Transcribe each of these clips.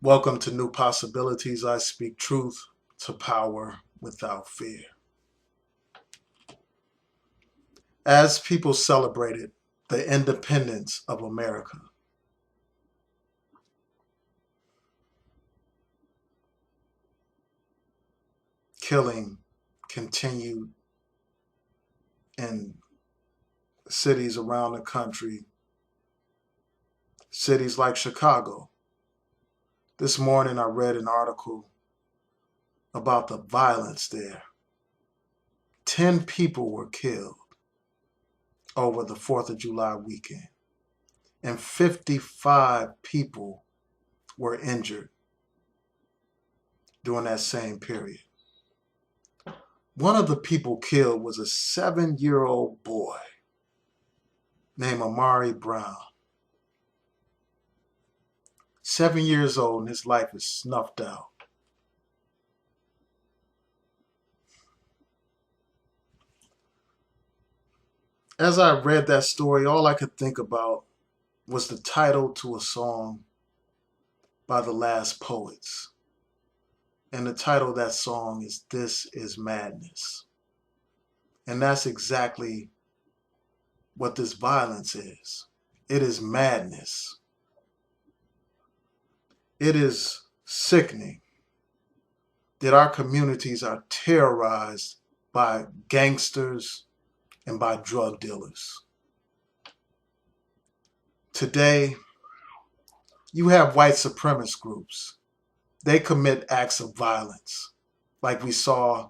Welcome to New Possibilities. I speak truth to power without fear. As people celebrated the independence of America, killing continued in cities around the country, cities like Chicago. This morning I read an article about the violence there. 10 people were killed over the 4th of July weekend, and 55 people were injured during that same period. One of the people killed was a 7-year-old boy named Amari Brown. 7 years old and his life is snuffed out. As I read that story, all I could think about was the title to a song by the Last Poets. And the title of that song is This Is Madness. And that's exactly what this violence is. It is madness. It is sickening that our communities are terrorized by gangsters and by drug dealers. Today, you have white supremacist groups. They commit acts of violence, like we saw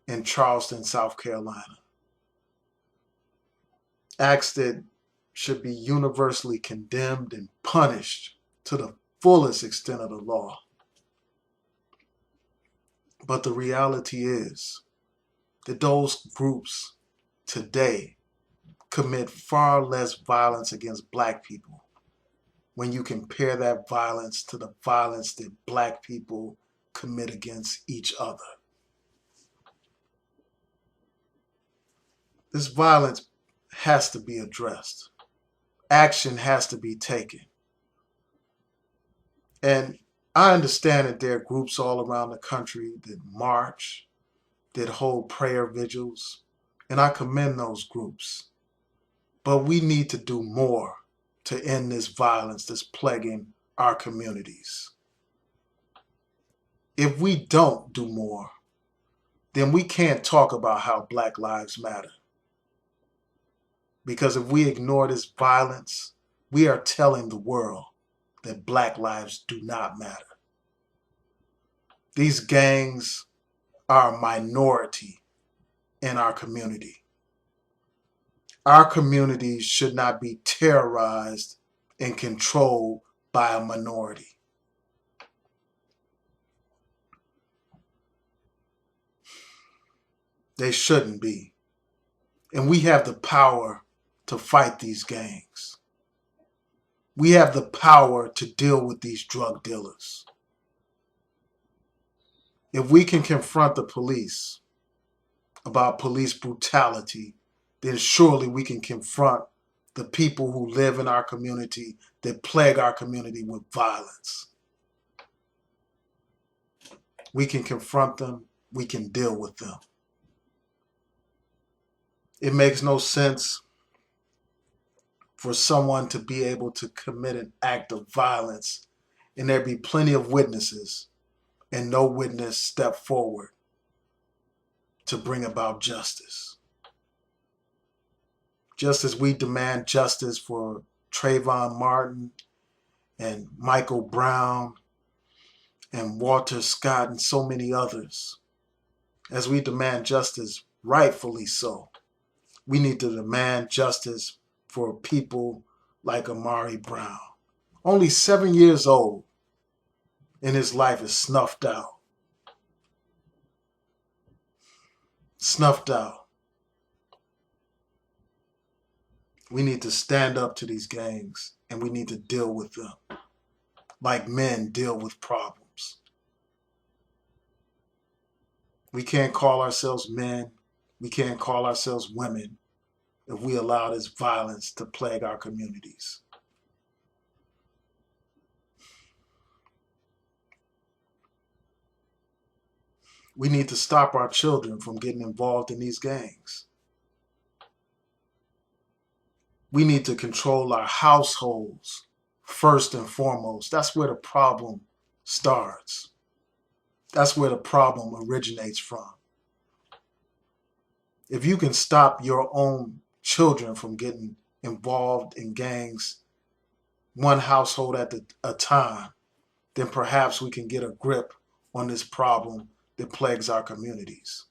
in Charleston, South Carolina. Acts that should be universally condemned and punished to the fullest extent of the law. But the reality is that those groups today commit far less violence against black people when you compare that violence to the violence that black people commit against each other. This violence has to be addressed. Action has to be taken. And I understand that there are groups all around the country that march, that hold prayer vigils, and I commend those groups. But we need to do more to end this violence that's plaguing our communities. If we don't do more, then we can't talk about how Black lives matter. Because if we ignore this violence, we are telling the world that Black lives do not matter. These gangs are a minority in our community. Our communities should not be terrorized and controlled by a minority. They shouldn't be. And we have the power to fight these gangs. We have the power to deal with these drug dealers. If we can confront the police about police brutality, then surely we can confront the people who live in our community that plague our community with violence. We can confront them. We can deal with them. It makes no sense for someone to be able to commit an act of violence and there be plenty of witnesses and no witness step forward to bring about justice. Just as we demand justice for Trayvon Martin and Michael Brown and Walter Scott and so many others, as we demand justice, rightfully so, we need to demand justice for people like Amari Brown. Only 7 years old, and his life is snuffed out. Snuffed out. We need to stand up to these gangs, and we need to deal with them like men deal with problems. We can't call ourselves men. We can't call ourselves women if we allow this violence to plague our communities. We need to stop our children from getting involved in these gangs. We need to control our households first and foremost. That's where the problem starts. That's where the problem originates from. If you can stop your own children from getting involved in gangs, one household at a time, then perhaps we can get a grip on this problem that plagues our communities.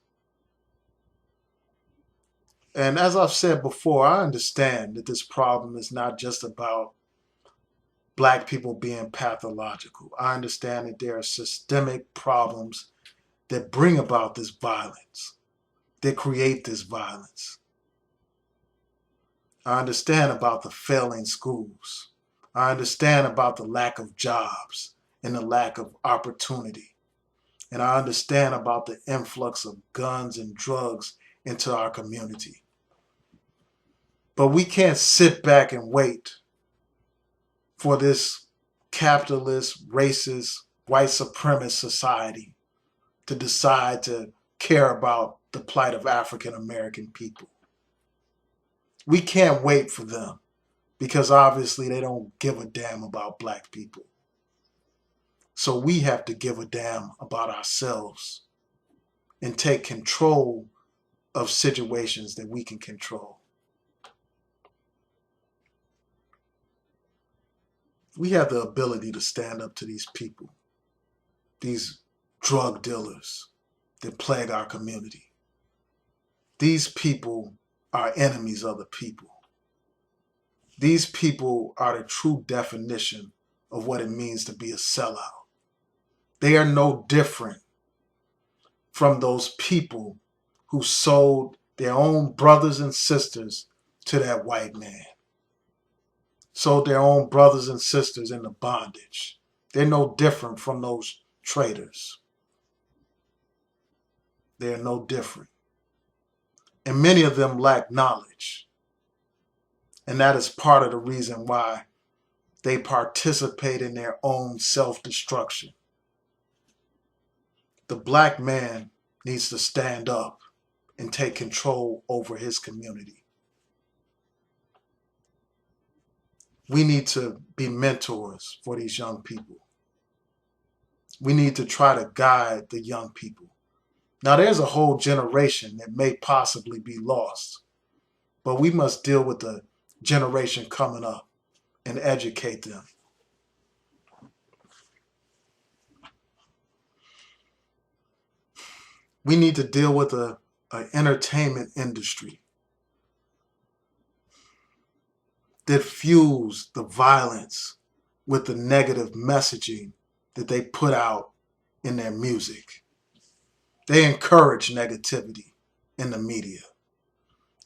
And as I've said before, I understand that this problem is not just about Black people being pathological. I understand that there are systemic problems that bring about this violence, that create this violence. I understand about the failing schools. I understand about the lack of jobs and the lack of opportunity. And I understand about the influx of guns and drugs into our community. But we can't sit back and wait for this capitalist, racist, white supremacist society to decide to care about the plight of African American people. We can't wait for them because obviously they don't give a damn about Black people. So we have to give a damn about ourselves and take control of situations that we can control. We have the ability to stand up to these people, these drug dealers that plague our community. These people are enemies of the people. These people are the true definition of what it means to be a sellout. They are no different from those people who sold their own brothers and sisters to that white man. Sold their own brothers and sisters into bondage. They're no different from those traitors. They're no different. And many of them lack knowledge. And that is part of the reason why they participate in their own self-destruction. The Black man needs to stand up and take control over his community. We need to be mentors for these young people. We need to try to guide the young people. Now, there's a whole generation that may possibly be lost, but we must deal with the generation coming up and educate them. We need to deal with an entertainment industry that fuels the violence with the negative messaging that they put out in their music. They encourage negativity in the media.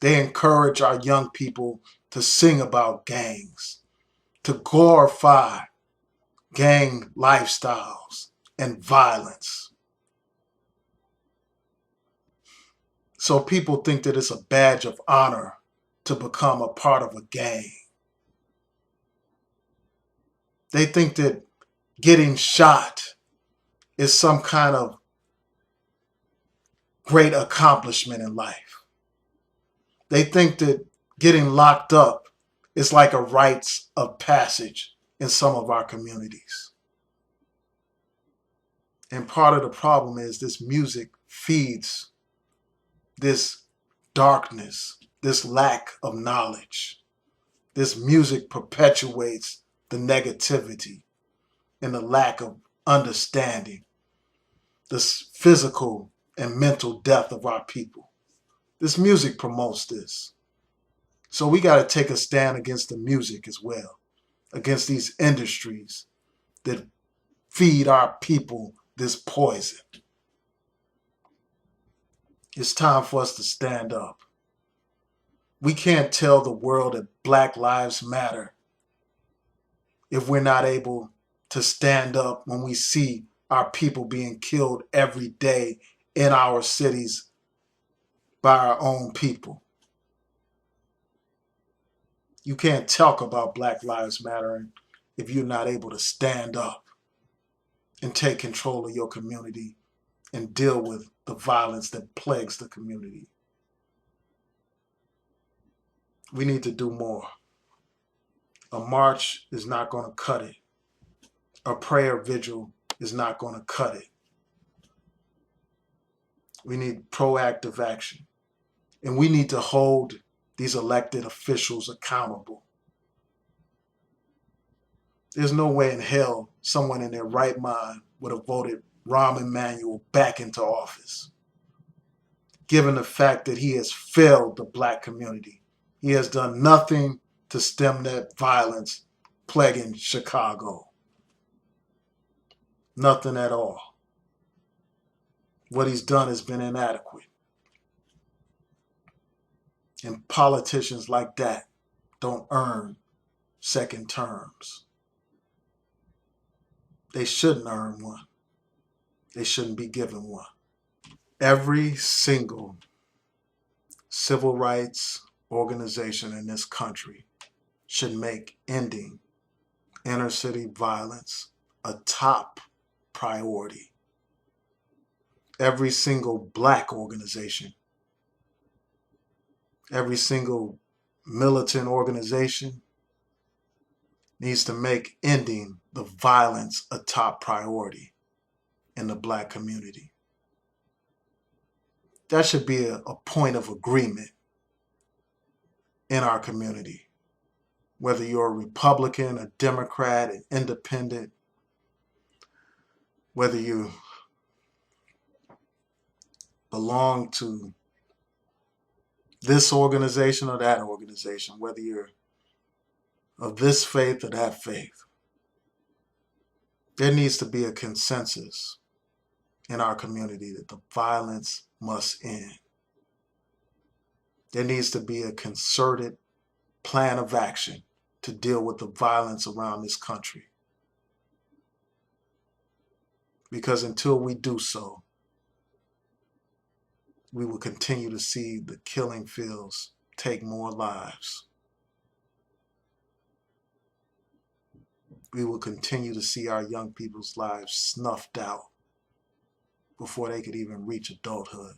They encourage our young people to sing about gangs, to glorify gang lifestyles and violence. So people think that it's a badge of honor to become a part of a gang. They think that getting shot is some kind of great accomplishment in life. They think that getting locked up is like a rites of passage in some of our communities. And part of the problem is this music feeds this darkness, this lack of knowledge. This music perpetuates the negativity and the lack of understanding, this physical and mental death of our people. This music promotes this. So we got to take a stand against the music as well, against these industries that feed our people this poison. It's time for us to stand up. We can't tell the world that Black Lives Matter if we're not able to stand up when we see our people being killed every day in our cities by our own people. You can't talk about Black Lives Matter if you're not able to stand up and take control of your community and deal with the violence that plagues the community. We need to do more. A march is not going to cut it. A prayer vigil is not going to cut it. We need proactive action. And we need to hold these elected officials accountable. There's no way in hell someone in their right mind would have voted Rahm Emanuel back into office, given the fact that he has failed the black community. He has done nothing to stem that violence plaguing Chicago. Nothing at all. What he's done has been inadequate. And politicians like that don't earn second terms. They shouldn't earn one. They shouldn't be given one. Every single civil rights organization in this country should make ending inner city violence a top priority. Every single black organization, every single militant organization needs to make ending the violence a top priority in the black community. That should be a point of agreement in our community. Whether you're a Republican, a Democrat, an independent, whether you belong to this organization or that organization, whether you're of this faith or that faith, there needs to be a consensus in our community that the violence must end. There needs to be a concerted plan of action to deal with the violence around this country. Because until we do so, we will continue to see the killing fields take more lives. We will continue to see our young people's lives snuffed out before they could even reach adulthood.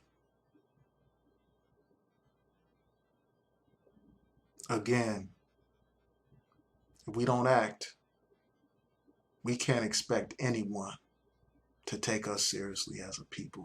Again, if we don't act, we can't expect anyone to take us seriously as a people.